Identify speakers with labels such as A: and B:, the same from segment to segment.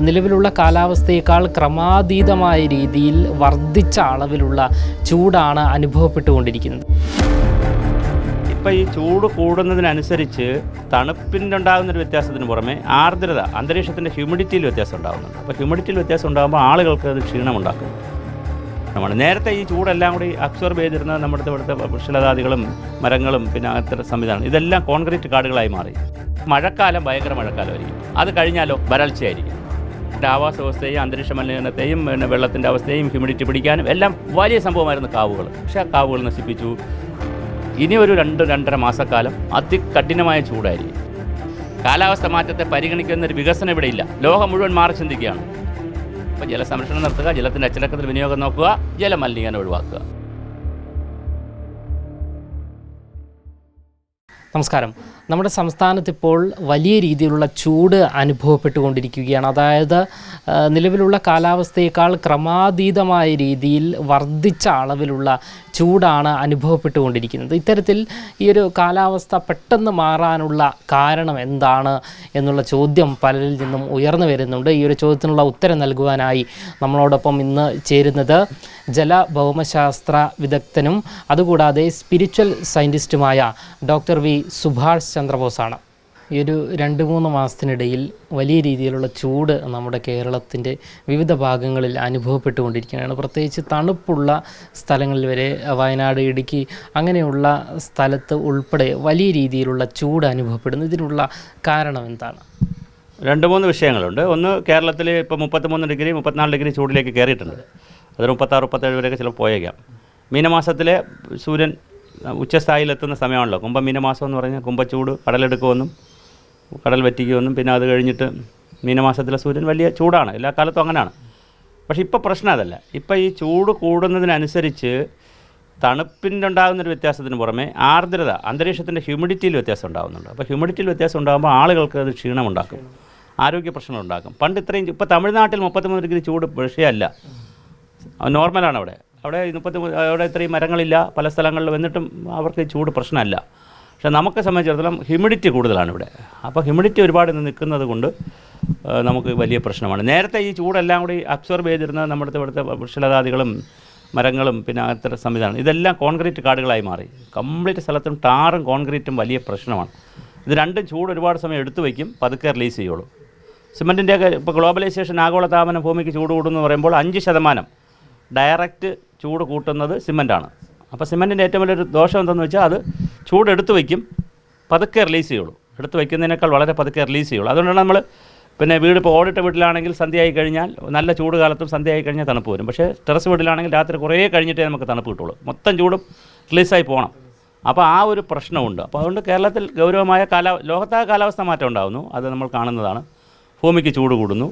A: നിലവിലുള്ള കാലാവസ്ഥയേക്കാൾ ക്രമാതീതമായ രീതിയിൽ വർദ്ധിച്ച അളവിലുള്ള ചൂടാണ് അനുഭവപ്പെട്ടുകൊണ്ടിരിക്കുന്നത്.
B: ഇപ്പോൾ ഈ ചൂട് കൂടുന്നതിനനുസരിച്ച് തണുപ്പിനുണ്ടാകുന്നൊരു വ്യത്യാസത്തിന് പുറമെ ആർദ്രത, അന്തരീക്ഷത്തിൻ്റെ ഹ്യൂമിഡിറ്റിയിൽ വ്യത്യാസം ഉണ്ടാകുന്നുണ്ട്. അപ്പോൾ ഹ്യൂമിഡിറ്റിയിൽ വ്യത്യാസം ഉണ്ടാകുമ്പോൾ ആളുകൾക്ക് അത് ക്ഷീണമുണ്ടാക്കും. നേരത്തെ ഈ ചൂടെല്ലാം കൂടി അബ്സോർബ് ചെയ്തിരുന്നത് നമ്മുടെ ഇവിടുത്തെ വൃക്ഷലതാദികളും മരങ്ങളും പിന്നെ അങ്ങനത്തെ സംവിധാനം ഇതെല്ലാം കോൺക്രീറ്റ് കാടുകളായി മാറി. മഴക്കാലം ഭയങ്കര മഴക്കാലമായിരിക്കും. അത് കഴിഞ്ഞാലോ വരൾച്ചയായിരിക്കും. ആവാസ വ്യവസ്ഥയെയും അന്തരീക്ഷ മലിനീകരണത്തെയും പിന്നെ വെള്ളത്തിൻ്റെ അവസ്ഥയെയും ഹ്യൂമിഡിറ്റി പിടിക്കാനും എല്ലാം വലിയ സംഭവമായിരുന്നു കാവുകൾ. പക്ഷേ ആ കാവുകൾ നശിപ്പിച്ചു. ഇനി ഒരു 2-2.5 മാസക്കാലം അതികഠിനമായ ചൂടായിരിക്കും. കാലാവസ്ഥ മാറ്റത്തെ പരിഗണിക്കുന്നൊരു വികസനം ഇവിടെ ഇല്ല. ലോകം മുഴുവൻ മാറി ചിന്തിക്കുകയാണ്. അപ്പോൾ ജലസംരക്ഷണം നടത്തുക, ജലത്തിൻ്റെ അച്ചടക്കത്തിൽ വിനിയോഗം നോക്കുക, ജലമലിനീകരണം ഒഴിവാക്കുക.
A: നമസ്കാരം. നമ്മുടെ സംസ്ഥാനത്തിപ്പോൾ വലിയ രീതിയിലുള്ള ചൂട് അനുഭവപ്പെട്ടുകൊണ്ടിരിക്കുകയാണ്. അതായത് നിലവിലുള്ള കാലാവസ്ഥയേക്കാൾ ക്രമാതീതമായ രീതിയിൽ വർദ്ധിച്ച അളവിലുള്ള ചൂടാണ് അനുഭവപ്പെട്ടുകൊണ്ടിരിക്കുന്നത്. ഇത്തരത്തിൽ ഈ ഒരു കാലാവസ്ഥ പെട്ടെന്ന് മാറാനുള്ള കാരണം എന്താണ് എന്നുള്ള ചോദ്യം പലരിൽ നിന്നും ഉയർന്നു വരുന്നുണ്ട്. ഈ ഒരു ചോദ്യത്തിനുള്ള ഉത്തരം നൽകുവാനായി നമ്മളോടൊപ്പം ഇന്ന് ചേരുന്നത് ജലഭൗമശാസ്ത്ര വിദഗ്ധനും അതുകൂടാതെ സ്പിരിച്വൽ സയൻറ്റിസ്റ്റുമായ ഡോക്ടർ വി സുഭാഷ് ചന്ദ്രബോസാണ്. ഈ ഒരു 2-3 മാസത്തിനിടയിൽ വലിയ രീതിയിലുള്ള ചൂട് നമ്മുടെ കേരളത്തിൻ്റെ വിവിധ ഭാഗങ്ങളിൽ അനുഭവപ്പെട്ടുകൊണ്ടിരിക്കുകയാണ്. പ്രത്യേകിച്ച് തണുപ്പുള്ള സ്ഥലങ്ങളിൽ വരെ, വയനാട്, ഇടുക്കി അങ്ങനെയുള്ള സ്ഥലത്ത് ഉൾപ്പെടെ വലിയ രീതിയിലുള്ള ചൂട് അനുഭവപ്പെടുന്നു. ഇതിനുള്ള കാരണം എന്താണ്?
B: 2-3 വിഷയങ്ങളുണ്ട്. ഒന്ന്, കേരളത്തിൽ ഇപ്പോൾ 33 ഡിഗ്രി 34 ഡിഗ്രി ചൂടിലേക്ക് കയറിയിട്ടുണ്ട്. അതൊരു 36-37 വരെയൊക്കെ ചിലപ്പോൾ പോയേക്കാം. മീനമാസത്തിലെ സൂര്യൻ ഉച്ചസ്ഥായിലെത്തുന്ന സമയമാണല്ലോ. മീനമാസം എന്ന് പറഞ്ഞാൽ കുംഭച്ചൂട്, കടലെടുക്കുമെന്നും കടൽ വറ്റിക്കുമെന്നും പിന്നെ അത് കഴിഞ്ഞിട്ട് മീനമാസത്തിലെ സൂര്യൻ വലിയ ചൂടാണ്. എല്ലാ കാലത്തും അങ്ങനെയാണ്. പക്ഷേ ഇപ്പോൾ പ്രശ്നം അതല്ല. ഇപ്പോൾ ഈ ചൂട് കൂടുന്നതിനനുസരിച്ച് തണുപ്പിനുണ്ടാകുന്നൊരു വ്യത്യാസത്തിന് പുറമെ ആർദ്രത, അന്തരീക്ഷത്തിൻ്റെ ഹ്യൂമിഡിറ്റിയിൽ വ്യത്യാസം ഉണ്ടാകുന്നുണ്ട്. അപ്പോൾ ഹ്യൂമിഡിറ്റിയിൽ വ്യത്യാസം ഉണ്ടാകുമ്പോൾ ആളുകൾക്ക് അത് ക്ഷീണമുണ്ടാക്കും, ആരോഗ്യ പ്രശ്നങ്ങളുണ്ടാക്കും. പണ്ട് ഇത്രയും ഇപ്പോൾ തമിഴ്നാട്ടിൽ 33 ഡിഗ്രി ചൂട് വിഷയമല്ല, നോർമലാണ്. അവിടെ ഇത്രയും മരങ്ങളില്ല പല സ്ഥലങ്ങളിലും, എന്നിട്ടും അവർക്ക് ചൂട് പ്രശ്നമല്ല. പക്ഷേ നമുക്ക് സംബന്ധിച്ചിടത്തോളം ഹ്യൂമിഡിറ്റി കൂടുതലാണ് ഇവിടെ. അപ്പോൾ ഹ്യൂമിഡിറ്റി ഒരുപാട് നിൽക്കുന്നത് കൊണ്ട് നമുക്ക് വലിയ പ്രശ്നമാണ്. നേരത്തെ ഈ ചൂടെല്ലാം കൂടി അബ്സോർബ് ചെയ്തിരുന്നത് നമ്മുടെ ഇവിടുത്തെ വൃക്ഷലതാദികളും മരങ്ങളും പിന്നെ അങ്ങനത്തെ സംവിധാനം ഇതെല്ലാം കോൺക്രീറ്റ് കാടുകളായി മാറി. കംപ്ലീറ്റ് സ്ഥലത്തും ടാറും കോൺക്രീറ്റും വലിയ പ്രശ്നമാണ്. ഇത് രണ്ടും ചൂട് ഒരുപാട് സമയം എടുത്തു വയ്ക്കും, പതുക്കെ റിലീസ് ചെയ്യുള്ളൂ. സിമൻറ്റിൻ്റെയൊക്കെ ഇപ്പോൾ ഗ്ലോബലൈസേഷൻ, ആഗോളതാപനം, ഭൂമിക്ക് ചൂട് കൂടുന്നു പറയുമ്പോൾ 5% ഡയറക്റ്റ് ചൂട് കൂട്ടുന്നത് സിമൻറ്റാണ്. അപ്പോൾ സിമൻറ്റിൻ്റെ ഏറ്റവും വലിയൊരു ദോഷം എന്തെന്ന് വെച്ചാൽ അത് ചൂട് എടുത്ത് വയ്ക്കും, പതുക്കെ റിലീസ് ചെയ്യുള്ളൂ. എടുത്ത് വയ്ക്കുന്നതിനേക്കാൾ വളരെ പതുക്കെ റിലീസ് ചെയ്യുള്ളൂ. അതുകൊണ്ടാണ് നമ്മൾ പിന്നെ വീട് ഇപ്പോൾ ഓടിട്ട വീട്ടിലാണെങ്കിൽ സന്ധ്യയായി കഴിഞ്ഞാൽ, നല്ല ചൂട് കാലത്തും സന്ധ്യയായി കഴിഞ്ഞാൽ തണുപ്പ് വരും. പക്ഷേ ടെറസ് വീട്ടിലാണെങ്കിൽ രാത്രി കുറേ കഴിഞ്ഞിട്ടേ നമുക്ക് തണുപ്പ് കിട്ടുള്ളൂ. മൊത്തം ചൂടും റിലീസായി പോകണം. അപ്പോൾ ആ ഒരു പ്രശ്നമുണ്ട്. അപ്പോൾ അതുകൊണ്ട് കേരളത്തിൽ ഗൗരവമായ ലോകത്താകെ കാലാവസ്ഥ മാറ്റം ഉണ്ടാകുന്നു. അത് നമ്മൾ കാണുന്നതാണ്. ഭൂമിക്ക് ചൂട് കൂടുന്നു,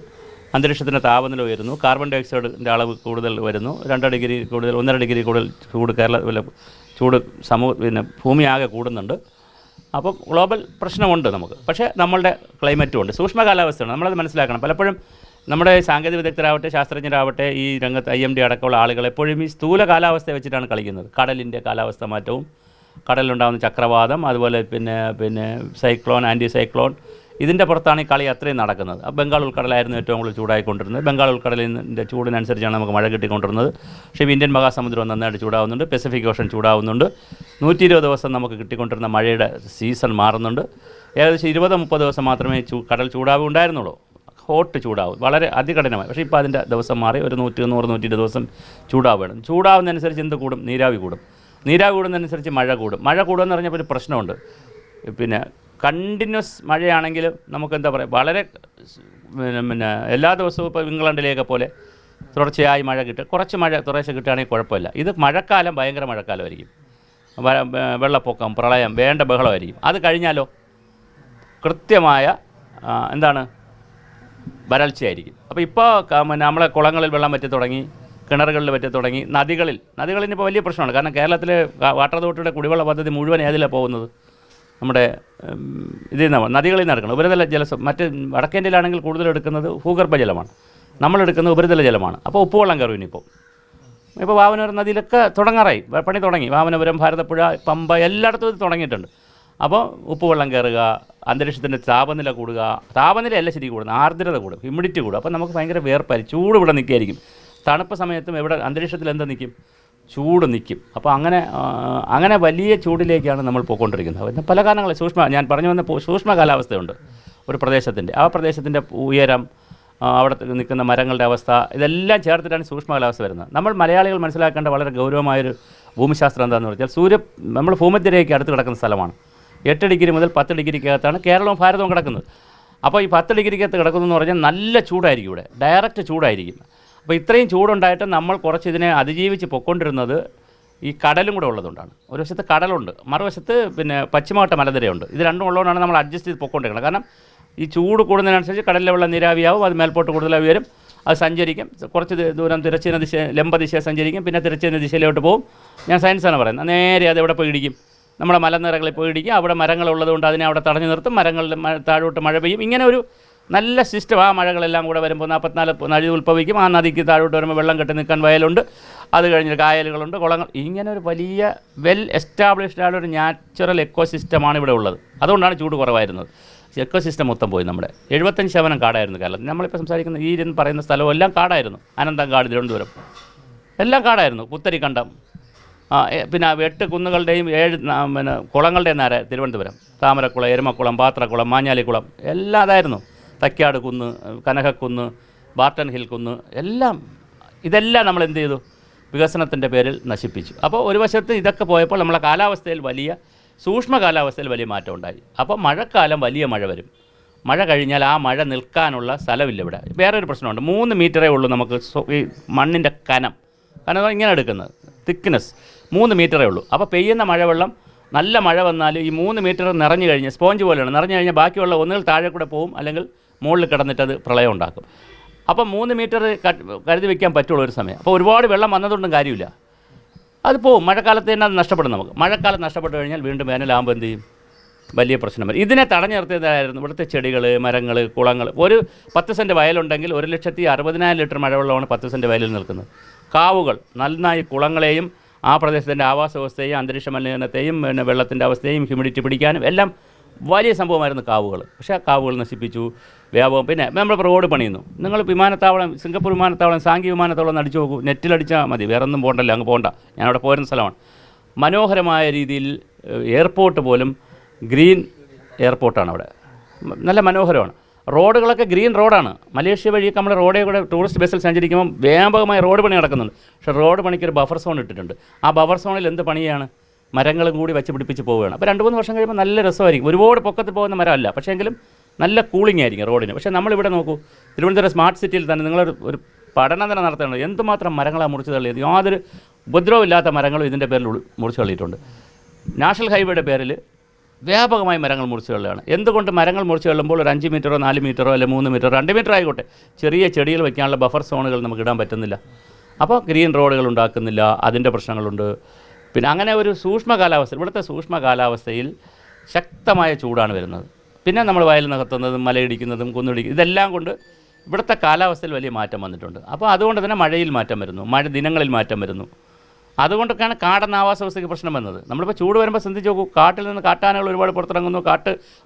B: അന്തരീക്ഷത്തിൻ്റെ താപനില ഉയരുന്നു, കാർബൺ ഡൈ ഓക്സൈഡിൻ്റെ അളവ് കൂടുതൽ വരുന്നു, 2 ഡിഗ്രി കൂടുതൽ 1.5 ഡിഗ്രി കൂടുതൽ ചൂട് ചൂട് പിന്നെ ഭൂമിയാകെ കൂടുന്നുണ്ട്. അപ്പം ഗ്ലോബൽ പ്രശ്നമുണ്ട് നമുക്ക്. പക്ഷേ നമ്മളുടെ ക്ലൈമറ്റും ഉണ്ട്, സൂക്ഷ്മ കാലാവസ്ഥയാണ്. നമ്മളത് മനസ്സിലാക്കണം. പലപ്പോഴും നമ്മുടെ സാങ്കേതിക വിദഗ്ധരാവട്ടെ, ശാസ്ത്രജ്ഞരാവട്ടെ, ഈ രംഗത്ത് IMD അടക്കമുള്ള ആളുകൾ എപ്പോഴും ഈ സ്ഥൂല കാലാവസ്ഥയെ വെച്ചിട്ടാണ് കളിക്കുന്നത്. കടലിൻ്റെ കാലാവസ്ഥ മാറ്റവും, കടലിലുണ്ടാകുന്ന ചക്രവാതം, അതുപോലെ പിന്നെ സൈക്ലോൺ, ആൻറ്റി സൈക്ലോൺ, ഇതിൻ്റെ പുറത്താണ് ഈ കളി അത്രയും നടക്കുന്നത്. ബംഗാൾ ഉൾക്കടലായിരുന്നു ഏറ്റവും കൂടുതൽ ചൂടായിക്കൊണ്ടിരുന്നത്. ബംഗാൾ ഉൾക്കടലിൻ്റെ ചൂടിനനുസരിച്ചാണ് നമുക്ക് മഴ കിട്ടിക്കൊണ്ടിരുന്നത്. പക്ഷേ ഇന്ത്യൻ മഹാസമുദ്രം നന്നായിട്ട് ചൂടാവുന്നുണ്ട്, പസഫിക് ഓഷൻ ചൂടാവുന്നുണ്ട്. 120 ദിവസം നമുക്ക് കിട്ടിക്കൊണ്ടിരുന്ന മഴയുടെ സീസൺ മാറുന്നുണ്ട്. ഏകദേശം 20-30 ദിവസം മാത്രമേ കടൽ ചൂടാവ് ഉണ്ടായിരുന്നുള്ളൂ. ഹോട്ട് ചൂടാവും, വളരെ അതികഠിനമായി. പക്ഷേ ഇപ്പോൾ അതിൻ്റെ ദിവസം മാറി ഒരു 100-120 ദിവസം ചൂടാവ് വേണം. ചൂടാവുന്നതനുസരിച്ച് എന്ത് കൂടും? നീരാവി കൂടും. നീരാവി കൂടുന്നതനുസരിച്ച് മഴ കൂടും. മഴ കൂടുമെന്ന് പറഞ്ഞപ്പോൾ ഒരു പ്രശ്നമുണ്ട്. പിന്നെ കണ്ടിന്യൂസ് മഴയാണെങ്കിൽ നമുക്ക് എന്താ പറയുക, വളരെ പിന്നെ എല്ലാ ദിവസവും ഇപ്പോൾ ഇംഗ്ലണ്ടിലേക്ക് പോലെ തുടർച്ചയായി മഴ കിട്ടും. കുറച്ച് മഴ തുടർച്ച കിട്ടുകയാണെങ്കിൽ കുഴപ്പമില്ല. ഇത് മഴക്കാലം ഭയങ്കര മഴക്കാലമായിരിക്കും. വെള്ളപ്പൊക്കം, പ്രളയം, വേണ്ട ബഹളമായിരിക്കും. അത് കഴിഞ്ഞാലോ കൃത്യമായ വരൾച്ചയായിരിക്കും. അപ്പോൾ ഇപ്പോൾ നമ്മളെ കുളങ്ങളിൽ വെള്ളം വറ്റി തുടങ്ങി, കിണറുകളിൽ വറ്റി തുടങ്ങി, നദികളിനിപ്പോൾ വലിയ പ്രശ്നമാണ്. കാരണം കേരളത്തിലെ വാട്ടർ അതോറിറ്റിയുടെ കുടിവെള്ള പദ്ധതി മുഴുവൻ ഏതിലാണ് പോകുന്നത്? നമ്മുടെ ഇതിൽ നിന്ന്, നദികളിൽ നിന്ന് എടുക്കണം. ഉപരിതല മറ്റ് വടക്കേന്ത്യയിലാണെങ്കിൽ കൂടുതൽ എടുക്കുന്നത് ഭൂഗർഭ ജലമാണ്, നമ്മളെടുക്കുന്നത് ഉപരിതല ജലമാണ്. അപ്പോൾ ഉപ്പുവെള്ളം കയറും. ഇപ്പോൾ വാമനപുരം നദിയിലൊക്കെ തുടങ്ങാറായി, പണി തുടങ്ങി. വാമനപുരം, ഭാരതപ്പുഴ, പമ്പ എല്ലായിടത്തും ഇത് തുടങ്ങിയിട്ടുണ്ട്. അപ്പോൾ ഉപ്പുവെള്ളം കയറുക, അന്തരീക്ഷത്തിൻ്റെ താപനില കൂടുക, താപനിലയല്ല ശരിക്കും കൂടുന്നത്, ആർദ്രത കൂടും, ഹ്യൂമിഡിറ്റി കൂടും. അപ്പോൾ നമുക്ക് ഭയങ്കര വേർപ്പായി, ചൂട് ഇവിടെ നിൽക്കുകയായിരിക്കും. തണുപ്പ് സമയത്തും ഇവിടെ അന്തരീക്ഷത്തിൽ എന്താ നിൽക്കും, ചൂട് നിൽക്കും. അപ്പോൾ അങ്ങനെ വലിയ ചൂടിലേക്കാണ് നമ്മൾ പോയിക്കൊണ്ടിരിക്കുന്നത്. പിന്നെ പല കാരണങ്ങൾ ഞാൻ പറഞ്ഞു വന്ന സൂക്ഷ്മ കാലാവസ്ഥയുണ്ട് ഒരു പ്രദേശത്തിൻ്റെ. ആ പ്രദേശത്തിൻ്റെ ഉയരം, അവിടെ നിൽക്കുന്ന മരങ്ങളുടെ അവസ്ഥ, ഇതെല്ലാം ചേർത്തിട്ടാണ് സൂക്ഷ്മ കാലാവസ്ഥ വരുന്നത്. നമ്മൾ മലയാളികൾ മനസ്സിലാക്കേണ്ട വളരെ ഗൗരവമായൊരു ഭൂമിശാസ്ത്രം എന്താണെന്ന് വെച്ചാൽ, നമ്മൾ ഭൂമധ്യരേഖയ്ക്ക് അടുത്ത് കിടക്കുന്ന സ്ഥലമാണ്. 8 ഡിഗ്രി മുതൽ 10 ഡിഗ്രിക്കകത്താണ് കേരളവും ഭാരതവും കിടക്കുന്നത്. അപ്പോൾ ഈ 10 ഡിഗ്രിക്കകത്ത് കിടക്കുന്നതെന്ന് പറഞ്ഞാൽ നല്ല ചൂടായിരിക്കും, ഇവിടെ ഡയറക്റ്റ് ചൂടായിരിക്കും. അപ്പോൾ ഇത്രയും ചൂടുണ്ടായിട്ട് നമ്മൾ കുറച്ച് ഇതിനെ അതിജീവിച്ച് പൊയ്ക്കൊണ്ടിരുന്നത് ഈ കടലും കൂടെ ഉള്ളതുകൊണ്ടാണ്. ഒരു വശത്ത് കടലുണ്ട്, മറുവശത്ത് പിന്നെ പശ്ചിമഘട്ട മലനിരയുണ്ട്. ഇത് രണ്ടും ഉള്ളതുകൊണ്ടാണ് നമ്മൾ അഡ്ജസ്റ്റ് ചെയ്ത് പൊയ്ക്കൊണ്ടിരിക്കുന്നത്. കാരണം ഈ ചൂട് കൂടുന്നതിനനുസരിച്ച് കടലിലെ വെള്ളം നീരാവിയാവും, അത് മേൽപോട്ട് കൂടുതലായി ഉയരും, അത് സഞ്ചരിക്കും, കുറച്ച് ദൂരം തിരശ്ചീന ദിശ ലംബദിശ സഞ്ചരിക്കും, പിന്നെ തിരശ്ചീന ദിശയിലോട്ട് പോകും. ഞാൻ സയൻസാണ് പറയുന്നത്. നേരെ അത് എവിടെ പോയി ഇടിക്കും, നമ്മുടെ മലനിരകളിൽ പോയി ഇടിക്കും. അവിടെ മരങ്ങളുള്ളതുകൊണ്ട് അതിനെ അവിടെ തടഞ്ഞു നിർത്തും, മരങ്ങളിൽ താഴോട്ട് മഴ പെയ്യും. ഇങ്ങനെ ഒരു നല്ല സിസ്റ്റം. ആ മഴകളെല്ലാം കൂടെ വരുമ്പോൾ 44 നദി ഉത്ഭവിക്കും. ആ നദിക്ക് താഴോട്ട് വരുമ്പോൾ വെള്ളം കെട്ടി നിൽക്കാൻ വയലുണ്ട്, അത് കഴിഞ്ഞ് കായലുകളുണ്ട്, കുളങ്ങൾ. ഇങ്ങനെ ഒരു വലിയ വെൽ എസ്റ്റാബ്ലിഷ്ഡ് ആയ ഒരു നാച്ചുറൽ എക്കോസിസ്റ്റമാണ് ഇവിടെ ഉള്ളത്. അതുകൊണ്ടാണ് ചൂട് കുറവായിരുന്നത്. എക്കോസിസ്റ്റം മൊത്തം പോയി. നമ്മുടെ 75% കാടായിരുന്നു കേരളത്തിൽ. നമ്മളിപ്പോൾ സംസാരിക്കുന്ന ഈ എന്ന് പറയുന്ന സ്ഥലവും എല്ലാം കാടായിരുന്നു. അനന്തങ്കാട്, തിരുവനന്തപുരം എല്ലാം കാടായിരുന്നു. പുത്തരിക്കണ്ടം, പിന്നെ 8 കുന്നുകളുടെയും 7 പിന്നെ കുളങ്ങളുടെയും നേരെ തിരുവനന്തപുരം. താമരക്കുളം, എരുമക്കുളം, പാത്രക്കുളം, മാഞ്ഞാലിക്കുളം എല്ലാം അതായിരുന്നു. തക്കാട് കുന്ന്, കനകക്കുന്ന്, ബാർട്ടൺ ഹിൽ കുന്ന് ഇതെല്ലാം നമ്മൾ എന്ത് ചെയ്തു, വികസനത്തിൻ്റെ പേരിൽ നശിപ്പിച്ചു. അപ്പോൾ ഒരു വശത്ത് ഇതൊക്കെ പോയപ്പോൾ നമ്മളെ കാലാവസ്ഥയിൽ സൂക്ഷ്മ കാലാവസ്ഥയിൽ വലിയ മാറ്റം ഉണ്ടായി. അപ്പോൾ മഴക്കാലം വലിയ മഴ വരും. മഴ കഴിഞ്ഞാൽ ആ മഴ നിൽക്കാനുള്ള സ്ഥലമില്ല ഇവിടെ. വേറൊരു പ്രശ്നമുണ്ട്. 3 മീറ്ററേ ഉള്ളൂ നമുക്ക് ഈ മണ്ണിൻ്റെ കനം ഇങ്ങനെ എടുക്കുന്നത്, തിക്നെസ് 3 മീറ്ററേ ഉള്ളൂ. അപ്പോൾ പെയ്യുന്ന മഴവെള്ളം, നല്ല മഴ വന്നാൽ ഈ 3 മീറ്റർ നിറഞ്ഞു കഴിഞ്ഞാൽ സ്പോഞ്ച് പോലെയാണ്. നിറഞ്ഞു കഴിഞ്ഞാൽ ബാക്കിയുള്ള ഒന്നുകിൽ താഴെ കൂടെ പോകും, അല്ലെങ്കിൽ മുകളിൽ കിടന്നിട്ട് അത് പ്രളയം ഉണ്ടാക്കും. അപ്പോൾ 3 മീറ്റർ കരുതി വയ്ക്കാൻ പറ്റുള്ളൂ ഒരു സമയം. അപ്പോൾ ഒരുപാട് വെള്ളം വന്നതുകൊണ്ടും കാര്യമില്ല, അത് പോവും. മഴക്കാലത്ത് തന്നെ അത് നഷ്ടപ്പെടും നമുക്ക്. മഴക്കാലം നഷ്ടപ്പെട്ട് കഴിഞ്ഞാൽ വീണ്ടും വേനലാകുമ്പോൾ എന്ത് ചെയ്യും, വലിയ പ്രശ്നം വരും. ഇതിനെ തടഞ്ഞു നിർത്തിയതായിരുന്നു ഇവിടുത്തെ ചെടികൾ, മരങ്ങൾ, കുളങ്ങൾ. ഒരു 10 സെൻറ്റ് വയലുണ്ടെങ്കിൽ 1,60,000 ലിറ്റർ മഴവെള്ളമാണ് 10 സെൻറ്റ് വയലിൽ നിൽക്കുന്നത്. കാവുകൾ നന്നായി കുളങ്ങളെയും ആ പ്രദേശത്തിൻ്റെ ആവാസ വ്യവസ്ഥയെയും അന്തരീക്ഷ മലിനീകരണത്തെയും പിന്നെ വെള്ളത്തിൻ്റെ അവസ്ഥയും ഹ്യൂമിഡിറ്റി പിടിക്കാനും എല്ലാം വലിയ സംഭവമായിരുന്നു കാവുകൾ. പക്ഷേ ആ കാവുകൾ നശിപ്പിച്ചു, വ്യാപകം. പിന്നെ നമ്മൾ റോഡ് പണിയുന്നു. നിങ്ങൾ വിമാനത്താവളം, സിംഗപ്പൂർ വിമാനത്താവളം, സാങ്കി വിമാനത്താവളം അടിച്ചു നോക്കൂ, നെറ്റിലടിച്ചാൽ മതി, വേറെ ഒന്നും പോകണ്ടല്ലോ, അങ്ങ് പോകണ്ട. ഞാനവിടെ പോരുന്ന സ്ഥലമാണ്. മനോഹരമായ രീതിയിൽ എയർപോർട്ട് പോലും ഗ്രീൻ എയർപോർട്ടാണ് അവിടെ, നല്ല മനോഹരമാണ്. റോഡുകളൊക്കെ ഗ്രീൻ റോഡാണ്. മലേഷ്യ വഴിയൊക്കെ നമ്മൾ റോഡേ കൂടെ ടൂറിസ്റ്റ് ബസ്സിൽ സഞ്ചരിക്കുമ്പോൾ വ്യാപകമായ റോഡ് പണി നടക്കുന്നുണ്ട്. പക്ഷേ റോഡ് പണിക്ക് ഒരു ബഫർ സോൺ ഇട്ടിട്ടുണ്ട്. ആ ബഫർ സോണിൽ എന്ത് പണിയാണ്, മരങ്ങളും കൂടി വെച്ച് പിടിപ്പിച്ച് പോവുകയാണ്. അപ്പോൾ 2-3 വർഷം കഴിയുമ്പോൾ നല്ല രസമായിരിക്കും. ഒരുപാട് പൊക്കത്തിൽ പോകുന്ന മരമല്ല, പക്ഷേ എങ്കിലും നല്ല കൂളിംഗ് ആയിരിക്കും റോഡിന്. പക്ഷേ നമ്മളിവിടെ നോക്കൂ, തിരുവനന്തപുരം സ്മാർട്ട് സിറ്റിയിൽ തന്നെ നിങ്ങളൊരു പഠനം തന്നെ നടത്തേണ്ടത്. എന്തുമാത്രം മരങ്ങളാണ് മുറിച്ച് തള്ളിയത്. യാതൊരു ഉപദ്രവമില്ലാത്ത മരങ്ങളും ഇതിൻ്റെ പേരിൽ മുറിച്ച് തള്ളിയിട്ടുണ്ട്. നാഷണൽ ഹൈവേയുടെ പേരിൽ വ്യാപകമായി മരങ്ങൾ മുറിച്ച് തള്ളുകയാണ്. എന്തുകൊണ്ട് മരങ്ങൾ മുറിച്ച് തള്ളുമ്പോൾ ഒരു 5 മീറ്ററോ 4 മീറ്ററോ അല്ലെങ്കിൽ 3 മീറ്ററോ 2 മീറ്റർ ആയിക്കോട്ടെ, ചെറിയ ചെടികൾ വയ്ക്കാനുള്ള ബഫർ സോണുകൾ നമുക്ക് ഇടാൻ പറ്റുന്നില്ല. അപ്പോൾ ഗ്രീൻ റോഡുകൾ ഉണ്ടാക്കുന്നില്ല, അതിൻ്റെ പ്രശ്നങ്ങളുണ്ട്. പിന്നെ അങ്ങനെ ഒരു സൂക്ഷ്മ കാലാവസ്ഥ, ഇവിടുത്തെ സൂക്ഷ്മ കാലാവസ്ഥയിൽ ശക്തമായ ചൂടാണ് വരുന്നത്. പിന്നെ നമ്മൾ വയൽ നികത്തുന്നതും മലയിടിക്കുന്നതും കുന്നിടിക്കുന്നതും ഇതെല്ലാം കൊണ്ട് ഇവിടുത്തെ കാലാവസ്ഥയിൽ വലിയ മാറ്റം വന്നിട്ടുണ്ട്. അപ്പോൾ അതുകൊണ്ട് തന്നെ മഴയിൽ മാറ്റം വരുന്നു, ദിനങ്ങളിൽ മാറ്റം വരുന്നു. അതുകൊണ്ടൊക്കെയാണ് കാടെന്ന ആവാസ വ്യവസ്ഥയ്ക്ക് പ്രശ്നം വന്നത്. നമ്മളിപ്പോൾ ചൂട് വരുമ്പോൾ ശ്രദ്ധിച്ച് നോക്കൂ, കാട്ടിൽ നിന്ന് കാട്ടാനകൾ ഒരുപാട് പുറത്തിറങ്ങുന്നു,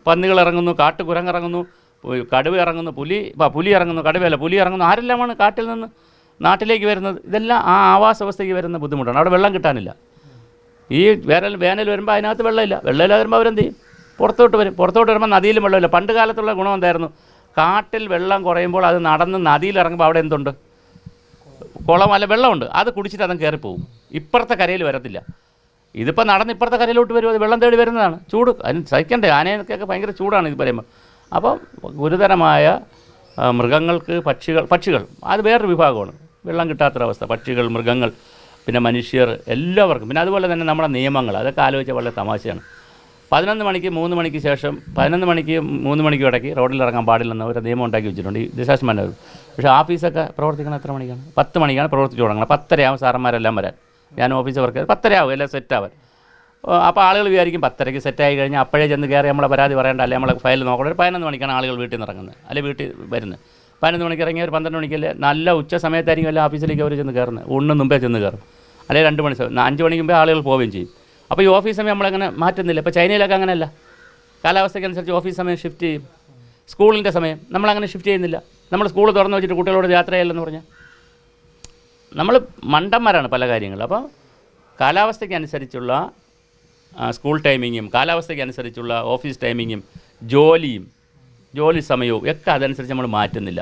B: പന്നികൾ ഇറങ്ങുന്നു, കുരങ്ങിറങ്ങുന്നു, കടുവ ഇറങ്ങുന്നു, പുലി ഇറങ്ങുന്നു, പുലി ഇറങ്ങുന്നു. ആരെല്ലാമാണ് കാട്ടിൽ നിന്ന് നാട്ടിലേക്ക് വരുന്നത്? ഇതെല്ലാം ആ ആവാസ വ്യവസ്ഥയ്ക്ക് വരുന്ന ബുദ്ധിമുട്ടാണ്. അവിടെ വെള്ളം കിട്ടാനില്ല. ഈ വേനൽ വരുമ്പോൾ അതിനകത്ത് വെള്ളമില്ല. വെള്ളമില്ലാതെ വരുമ്പോൾ അവരെന്ത് ചെയ്യും? പുറത്തോട്ട് വരുമ്പോൾ നദിയിലും വെള്ളമില്ല. പണ്ട് കാലത്തുള്ള ഗുണം എന്തായിരുന്നു? കാട്ടിൽ വെള്ളം കുറയുമ്പോൾ അത് നടന്ന് നദിയിൽ ഇറങ്ങുമ്പോൾ അവിടെ എന്തുണ്ട്? കുളം അല്ല വെള്ളമുണ്ട്. അത് കുടിച്ചിട്ട് അതും കയറിപ്പോവും. ഇപ്പുറത്തെ കരയിൽ വരത്തില്ല. ഇതിപ്പോൾ നടന്ന് ഇപ്പുറത്തെ കരയിലോട്ട് വരും, അത് വെള്ളം തേടി വരുന്നതാണ്. ചൂട് അതിന് സഹിക്കണ്ടേ? ആനയൊക്കെ ഭയങ്കര ചൂടാണ് ഇത് പറയുമ്പോൾ. അപ്പോൾ ഗുരുതരമായ മൃഗങ്ങൾക്ക്, പക്ഷികൾ അത് വേറൊരു വിഭാഗമാണ്. വെള്ളം കിട്ടാത്തൊരവസ്ഥ. പക്ഷികൾ, മൃഗങ്ങൾ, പിന്നെ മനുഷ്യർ, എല്ലാവർക്കും. പിന്നെ അതുപോലെ തന്നെ നമ്മുടെ നിയമങ്ങൾ, അതൊക്കെ ആലോചിച്ചാൽ വളരെ തമാശയാണ്. 11 മണിക്ക് 3 മണിക്ക് ശേഷം 11 മണിക്ക് 3 മണിക്കും ഇടയ്ക്ക് റോഡിൽ ഇറങ്ങാൻ പാടില്ലെന്ന് ഒരു നിയമം ഉണ്ടാക്കി വെച്ചിട്ടുണ്ട് ഈ ഡിസാസ്റ്റർ മാനേജർ. പക്ഷേ ഓഫീസൊക്കെ പ്രവർത്തിക്കണം എത്ര മണിക്കാണ്? 10 മണിക്കാണ് പ്രവർത്തിച്ചു തുടങ്ങണം. 10:30 സാറന്മാരെല്ലാം വരാൻ. ഞാൻ ഓഫീസ് വർക്ക് 10:30 എല്ലാം സെറ്റാവാൻ. അപ്പോൾ ആളുകൾ വിചാരിക്കും 10:30 സെറ്റായി കഴിഞ്ഞാൽ അപ്പോഴേ ചെന്ന് കയറി നമ്മളെ പരാതി പറയേണ്ട, അല്ലെങ്കിൽ നമ്മളെ ഫയൽ നോക്കണം. ഒരു 11 മണിക്കാണ് ആളുകൾ വീട്ടിൽ നിന്ന് ഇറങ്ങുന്നത്, അല്ലെങ്കിൽ വീട്ടിൽ വരുന്നത്. 11 മണിക്ക് ഇറങ്ങിയ ഒരു 12 മണിക്കല്ലേ നല്ല ഉച്ച സമയത്തായിരിക്കും എല്ലാ ഓഫീസിലേക്ക് അവർ ചെന്ന് കയറുന്നത്. ഒന്നും മുമ്പേ ചെന്ന് കയറും, അല്ലെങ്കിൽ 2 മണി 5 മണിക്ക് മുമ്പേ ആളുകൾ പോവുകയും ചെയ്യും. അപ്പോൾ ഈ ഓഫീസ് സമയം നമ്മളങ്ങനെ മാറ്റുന്നില്ല. ഇപ്പോൾ ചൈനയിലൊക്കെ അങ്ങനെയല്ല, കാലാവസ്ഥയ്ക്കനുസരിച്ച് ഓഫീസ് സമയം ഷിഫ്റ്റ് ചെയ്യും. സ്കൂളിൻ്റെ സമയം നമ്മളങ്ങനെ ഷിഫ്റ്റ് ചെയ്യുന്നില്ല. നമ്മൾ സ്കൂൾ തുറന്നു വെച്ചിട്ട് കുട്ടികളോട് യാത്ര ചെയ്യലെന്ന് പറഞ്ഞാൽ നമ്മൾ മണ്ടന്മാരാണ് പല കാര്യങ്ങളും. അപ്പോൾ കാലാവസ്ഥയ്ക്കനുസരിച്ചുള്ള സ്കൂൾ ടൈമിങ്ങും കാലാവസ്ഥയ്ക്കനുസരിച്ചുള്ള ഓഫീസ് ടൈമിങ്ങും ജോലി സമയവും ഒക്കെ അതനുസരിച്ച് നമ്മൾ മാറ്റുന്നില്ല.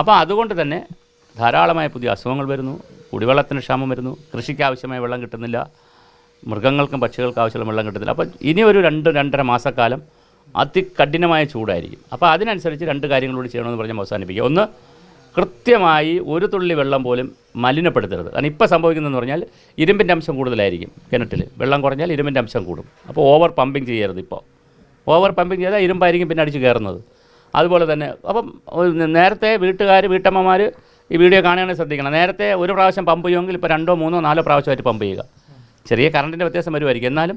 B: അപ്പോൾ അതുകൊണ്ട് തന്നെ ധാരാളമായ പുതിയ അസുഖങ്ങൾ വരുന്നു, കുടിവെള്ളത്തിന് ക്ഷാമം വരുന്നു, കൃഷിക്ക് ആവശ്യമായ വെള്ളം കിട്ടുന്നില്ല, മൃഗങ്ങൾക്കും പക്ഷികൾക്കും ആവശ്യമുള്ള വെള്ളം കിട്ടുന്നില്ല. അപ്പോൾ ഇനി ഒരു 2-2.5 മാസക്കാലം അതികഠിനമായ ചൂടായിരിക്കും. അപ്പോൾ അതിനനുസരിച്ച് 2 കാര്യങ്ങളോട് ചെയ്യണമെന്ന് പറഞ്ഞാൽ അവസാനിപ്പിക്കുക. ഒന്ന്, കൃത്യമായി ഒരു തുള്ളി വെള്ളം പോലും മലിനപ്പെടുത്തരുത്. കാരണം ഇപ്പോൾ സംഭവിക്കുന്നതെന്ന് പറഞ്ഞാൽ ഇരുമ്പിൻ്റെ അംശം കൂടുതലായിരിക്കും കിണറ്റിൽ. വെള്ളം കുറഞ്ഞാൽ ഇരുമ്പിൻ്റെ അംശം കൂടും. അപ്പോൾ ഓവർ പമ്പിങ് ചെയ്യരുത്. ഇപ്പോൾ ഓവർ പമ്പിങ് ചെയ്താൽ ഇരുമ്പായിരിക്കും പിന്നെ അടിച്ച് കയറുന്നത്. അതുപോലെ തന്നെ അപ്പം നേരത്തെ വീട്ടമ്മമാർ ഈ വീഡിയോ കാണുകയാണെങ്കിൽ ശ്രദ്ധിക്കണം. നേരത്തെ ഒരു പ്രാവശ്യം പമ്പ് ചെയ്യുമെങ്കിൽ ഇപ്പോൾ 2, 3, 4 പ്രാവശ്യമായിട്ട് പമ്പ് ചെയ്യുക. ചെറിയ കറണ്ടിൻ്റെ വ്യത്യാസം വരുമായിരിക്കും, എന്നാലും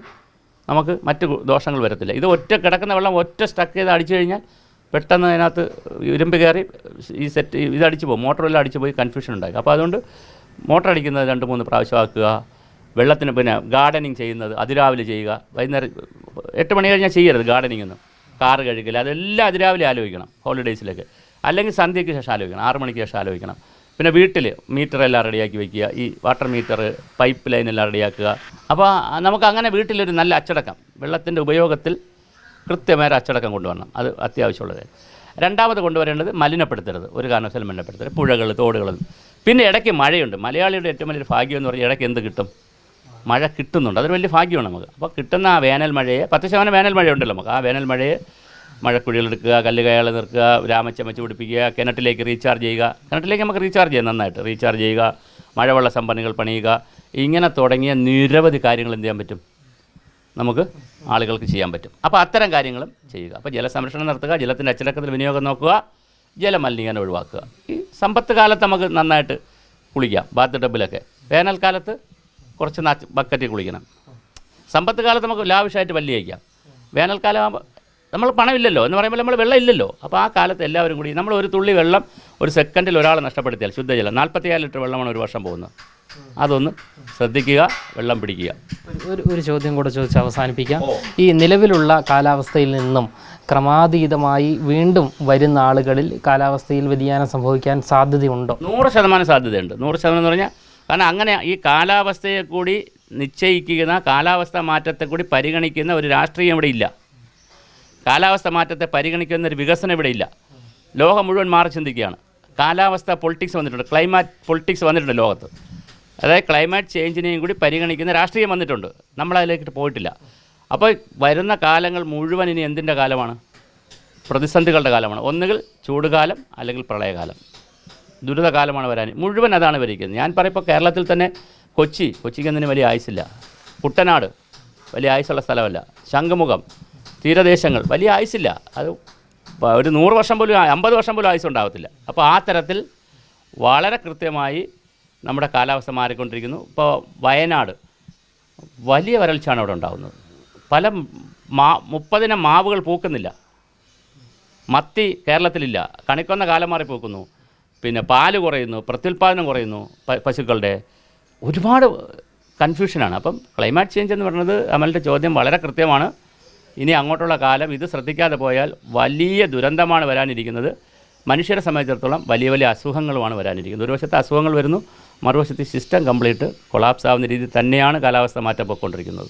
B: നമുക്ക് മറ്റ് ദോഷങ്ങൾ വരത്തില്ല. ഇത് ഒറ്റ കിടക്കുന്ന വെള്ളം സ്റ്റക്ക് ചെയ്ത് അടിച്ചു കഴിഞ്ഞാൽ പെട്ടെന്ന് അതിനകത്ത് ഇരുമ്പ് കയറി ഈ ഇതടിച്ച് പോകും, മോട്ടറെല്ലാം അടിച്ച് പോയി കൺഫ്യൂഷൻ ഉണ്ടാകും. അപ്പോൾ അതുകൊണ്ട് മോട്ടർ അടിക്കുന്നത് 2-3 പ്രാവശ്യമാക്കുക. വെള്ളത്തിന് പിന്നെ ഗാർഡനിങ് ചെയ്യുന്നത് അതിരാവിലെ ചെയ്യുക. വൈകുന്നേരം 8 മണി കഴിഞ്ഞാൽ ചെയ്യരുത് ഗാർഡനിങ് ഒന്നും. കാറ് കഴുകില്ല, അതെല്ലാം അതിരാവിലെ ആലോചിക്കണം ഹോളിഡേയ്സിലേക്ക്. അല്ലെങ്കിൽ സന്ധ്യയ്ക്ക് ശേഷം ആലോചിക്കണം, 6 മണിക്ക് ശേഷം ആലോചിക്കണം. പിന്നെ വീട്ടിൽ മീറ്ററെല്ലാം റെഡിയാക്കി വയ്ക്കുക, ഈ വാട്ടർ മീറ്റർ, പൈപ്പ് ലൈനെല്ലാം റെഡിയാക്കുക. അപ്പോൾ നമുക്ക് അങ്ങനെ വീട്ടിലൊരു നല്ല അച്ചടക്കം, വെള്ളത്തിൻ്റെ ഉപയോഗത്തിൽ കൃത്യമായ അച്ചടക്കം കൊണ്ടുവരണം. അത് അത്യാവശ്യമുള്ള കാര്യം. രണ്ടാമത് കൊണ്ടുവരേണ്ടത് മലിനപ്പെടുത്തരുത്, ഒരു കാരണവശാലും മലിനപ്പെടുത്തരുത്, പുഴകൾ, തോടുകളും. പിന്നെ ഇടയ്ക്ക് മഴയുണ്ട്. മലയാളിയുടെ ഏറ്റവും വലിയൊരു ഭാഗ്യം എന്ന് പറഞ്ഞാൽ ഇടയ്ക്ക് എന്ത് കിട്ടും? മഴ കിട്ടുന്നുണ്ട്. അതൊരു വലിയ ഭാഗ്യമാണ് നമുക്ക്. അപ്പോൾ കിട്ടുന്ന ആ വേനൽ മഴയെ 10% വേനൽ മഴയുണ്ടല്ലോ നമുക്ക്. ആ വേനൽ മഴയെ മഴക്കുഴികളെടുക്കുക, കല്ലുകയാൾ നിൽക്കുക, രാമച്ചമച്ച് പിടിപ്പിക്കുക, കിണറ്റിലേക്ക് റീചാർജ് ചെയ്യുക. കിണറ്റിലേക്ക് നമുക്ക് റീചാർജ് ചെയ്യാം, നന്നായിട്ട് റീചാർജ് ചെയ്യുക, മഴവെള്ള സംഭരണികൾ പണിയുക. ഇങ്ങനെ തുടങ്ങിയ നിരവധി കാര്യങ്ങൾ എന്ത് ചെയ്യാൻ പറ്റും? നമുക്ക് ആളുകൾക്ക് ചെയ്യാൻ പറ്റും. അപ്പോൾ അത്തരം കാര്യങ്ങളും ചെയ്യുക. അപ്പോൾ ജലസംരക്ഷണം നടത്തുക, ജലത്തിൻ്റെ അച്ചടക്കത്തിൽ വിനിയോഗം നോക്കുക, ജലമലിനീകരണം ഒഴിവാക്കുക. ഈ സമ്പത്ത് കാലത്ത് നമുക്ക് നന്നായിട്ട് കുളിക്കാം, ബാത്ത് ടബിലൊക്കെ. വേനൽക്കാലത്ത് കുറച്ച് ബക്കറ്റിൽ കുളിക്കണം. സമ്പത്ത് കാലത്ത് നമുക്ക് ലാവിഷായിട്ട് പല്ല് കഴിക്കാം. വേനൽക്കാലം ആകുമ്പോൾ നമ്മൾ പണമില്ലല്ലോ എന്ന് പറയുമ്പോൾ നമ്മൾ വെള്ളം ഇല്ലല്ലോ. അപ്പോൾ ആ കാലത്ത് എല്ലാവരും കൂടി നമ്മൾ ഒരു തുള്ളി വെള്ളം ഒരു സെക്കൻഡിൽ ഒരാൾ നഷ്ടപ്പെടുത്തിയാൽ ശുദ്ധജലം 44 ലിറ്റർ വെള്ളമാണ് ഒരു വർഷം പോകുന്നത്. അതൊന്ന് ശ്രദ്ധിക്കുക, വെള്ളം പിടിക്കുക.
A: ഒരു ചോദ്യം കൂടെ ചോദിച്ച് അവസാനിപ്പിക്കാം. ഈ നിലവിലുള്ള കാലാവസ്ഥയിൽ നിന്നും ക്രമാതീതമായി വീണ്ടും വരുന്ന ആളുകളിൽ കാലാവസ്ഥയിൽ വ്യതിയാനം സംഭവിക്കാൻ സാധ്യതയുണ്ടോ?
B: 100% സാധ്യതയുണ്ട്. 100% എന്ന് പറഞ്ഞാൽ, കാരണം അങ്ങനെ ഈ കാലാവസ്ഥയെ കൂടി നിശ്ചയിക്കുന്ന, കാലാവസ്ഥ മാറ്റത്തെ കൂടി പരിഗണിക്കുന്ന ഒരു രാഷ്ട്രീയം ഇവിടെ ഇല്ല. കാലാവസ്ഥ മാറ്റത്തെ പരിഗണിക്കുന്ന ഒരു വികസനം ഇവിടെ ഇല്ല. ലോകം മുഴുവൻ മാറി ചിന്തിക്കുകയാണ്. കാലാവസ്ഥ പൊളിറ്റിക്സ് വന്നിട്ടുണ്ട്, ക്ലൈമാറ്റ് പൊളിറ്റിക്സ് വന്നിട്ടുണ്ട് ലോകത്ത്. അതായത് ക്ലൈമാറ്റ് ചേഞ്ചിനെയും കൂടി പരിഗണിക്കുന്ന രാഷ്ട്രീയം വന്നിട്ടുണ്ട്. നമ്മളതിലേക്ക് പോയിട്ടില്ല. അപ്പോൾ വരുന്ന കാലങ്ങൾ മുഴുവൻ ഇനി എന്തിൻ്റെ കാലമാണ്? പ്രതിസന്ധികളുടെ കാലമാണ്. ഒന്നുകിൽ ചൂടുകാലം, അല്ലെങ്കിൽ പ്രളയകാലം, ദുരിതകാലമാണ് വരാൻ. മുഴുവൻ അതാണ് വരിക്കുന്നത്. ഞാൻ പറയുമ്പോൾ കേരളത്തിൽ തന്നെ കൊച്ചിക്ക് എന്തിനും വലിയ ആയുസില്ല. കുട്ടനാട് വലിയ ആയുസുള്ള സ്ഥലമല്ല. ശംഖുമുഖം, തീരദേശങ്ങൾ വലിയ ആയുസില്ല. അത് ഒരു 100 വർഷം പോലും 50 വർഷം പോലും ആയുസുണ്ടാകത്തില്ല. അപ്പോൾ ആ തരത്തിൽ വളരെ കൃത്യമായി നമ്മുടെ കാലാവസ്ഥ മാറിക്കൊണ്ടിരിക്കുന്നു. ഇപ്പോൾ വയനാട് വലിയ വരൾച്ചയാണ് അവിടെ ഉണ്ടാകുന്നത്. പല 30 മാവുകൾ പൂക്കുന്നില്ല. മത്തി കേരളത്തിലില്ല. കണിക്കൊന്ന കാലം മാറി പൂക്കുന്നു. പിന്നെ പാല് കുറയുന്നു, പ്രത്യുൽപാദനം കുറയുന്നു പശുക്കളുടെ. ഒരുപാട് കൺഫ്യൂഷനാണ്. അപ്പം ക്ലൈമാറ്റ് ചേഞ്ച് എന്ന് പറയുന്നത് അമലിൻ്റെ ചോദ്യം വളരെ കൃത്യമാണ്. ഇനി അങ്ങോട്ടുള്ള കാലം ഇത് ശ്രദ്ധിക്കാതെ പോയാൽ വലിയ ദുരന്തമാണ് വരാനിരിക്കുന്നത്. മനുഷ്യരെ സംബന്ധിച്ചിടത്തോളം വലിയ വലിയ അസുഖങ്ങളുമാണ് വരാനിരിക്കുന്നത്. ഒരു വശത്ത് അസുഖങ്ങൾ വരുന്നു, മറുവശത്ത് സിസ്റ്റം കംപ്ലീറ്റ് കൊളാപ്സ് ആവുന്ന രീതിയിൽ തന്നെയാണ് കാലാവസ്ഥ മാറ്റം പോയിക്കൊണ്ടിരിക്കുന്നത്.